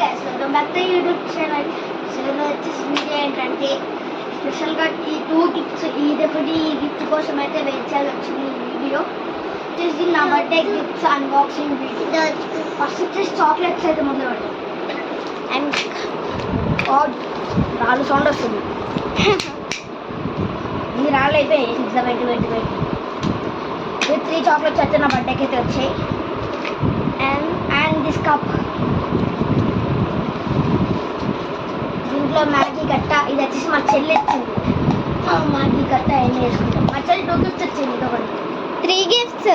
guys, welcome back to YouTube channel. So వచ్చేసి video ఏంటంటే స్పెషల్గా ఈ 2 గిఫ్ట్స్ ఈ గిఫ్ట్ కోసం అయితే వెయిట్ చేయాలి వచ్చింది ఈ వీడియో. వచ్చేసి నా birthday gifts unboxing video. First వచ్చేసి చాక్లెట్స్ అయితే మొదలు పెడతాం. అండ్ రాళ్ళు సౌండ్ వస్తుంది. ఇది రాళ్ళు అయిపోయాయి. 3 చాక్లెట్స్ అయితే నా బర్త్డేకి అయితే వచ్చాయి. అండ్ దిస్ కప్, దీంట్లో మ్యాగీ కట్ట, ఇది వచ్చేసి మా చెల్లి ఇచ్చింది. మ్యాగీ కట్ట ఏం చేసుకుంటాం. మా చెల్లి 2 గిఫ్ట్స్ ఇచ్చింది. ఇది ఒకటి 3 గిఫ్ట్స్,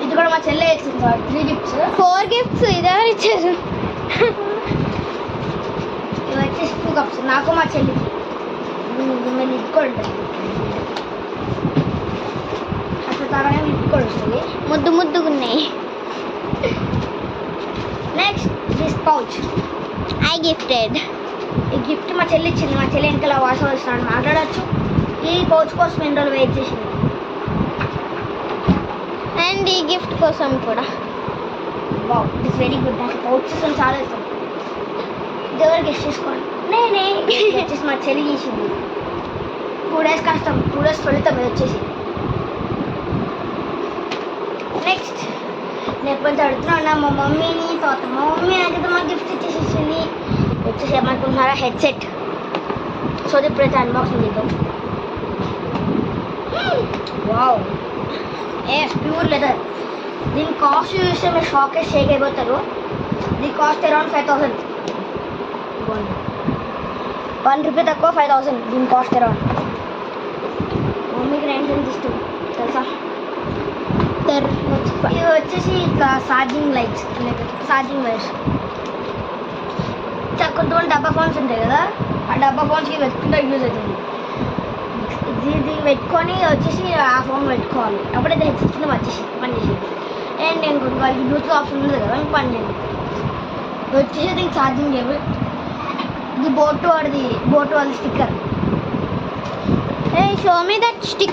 ఇది కూడా మా చెల్లె ఇచ్చింది. 3 గిఫ్ట్స్, 4 గిఫ్ట్స్ ఇదెవరు ఇచ్చారు? ఇవి వచ్చేసి 2 కప్స్ నాకు మా చెల్లికి. మేము ఇట్టుకోండి అసలు తాగనే ఇట్టుకోండి వస్తుంది. ముద్దుగున్నాయి. Next this pouch I gifted. ఈ గిఫ్ట్ మా చెల్లి ఇచ్చింది. మా చెల్లి వెనకాల వాయిస్ వస్తున్నాడు, మాట్లాడచ్చు. ఈ పౌచ్ కోసం ఎన్ని రోజులు వెయిట్ చేసింది. అండ్ ఈ గిఫ్ట్ కోసం కూడా. Wow, it's very good. నాకు పౌచెస్ చాలా ఇష్టం. ఇది ఎవరు గెస్ట్ చేసుకోండి. నేనే వచ్చేసి మా చెల్లి చేసింది. 2 days కష్టం, 2 days ఫలితం ఇది వచ్చేసి. నెక్స్ట్ నేను ఎప్పుడు అడుగుతున్నా మా మమ్మీని తర్వాత మా మమ్మీ అయితే మా గిఫ్ట్ ఇచ్చేసేసింది. వచ్చేసి ఏమనుకుంటున్నారా, హెడ్సెట్. సో ఇప్పుడైతే అన్బాక్సింగ్ చేద్దాం. Wow, pure leather. దీని కాస్ట్ చూస్తే మీరు షేక్ అయిపోతారు. దీని కాస్ట్ అరౌండ్ 5,000. 1 రూపీ తక్కువ 5,000 దీని కాస్ట్ అరౌండ్. మమ్మీకి 9 ఇష్టం తెలుసా. ఇది వచ్చేసి ఇట్లా ఛార్జింగ్ లైట్స్, ఛార్జింగ్ వైర్స్. కొంతమంది డబ్బా ఫోన్స్ ఉంటాయి కదా, ఆ డబ్బా ఫోన్స్కి పెట్టుకుంటే యూజ్ అవుతుంది. ఇది పెట్టుకొని వచ్చేసి ఆ ఫోన్ పెట్టుకోవాలి. అప్పుడైతే హెడ్సెట్ కింద పని చేసేది. అండ్ నేను వాళ్ళకి బ్లూటూత్ ఆప్షన్ ఉంది కదా, ఇంక పని చేయదు. వచ్చేసి దీనికి ఛార్జింగ్ కేబుల్. ఇది బోట్ వాళ్ళది sticker. Hey, show me that stick.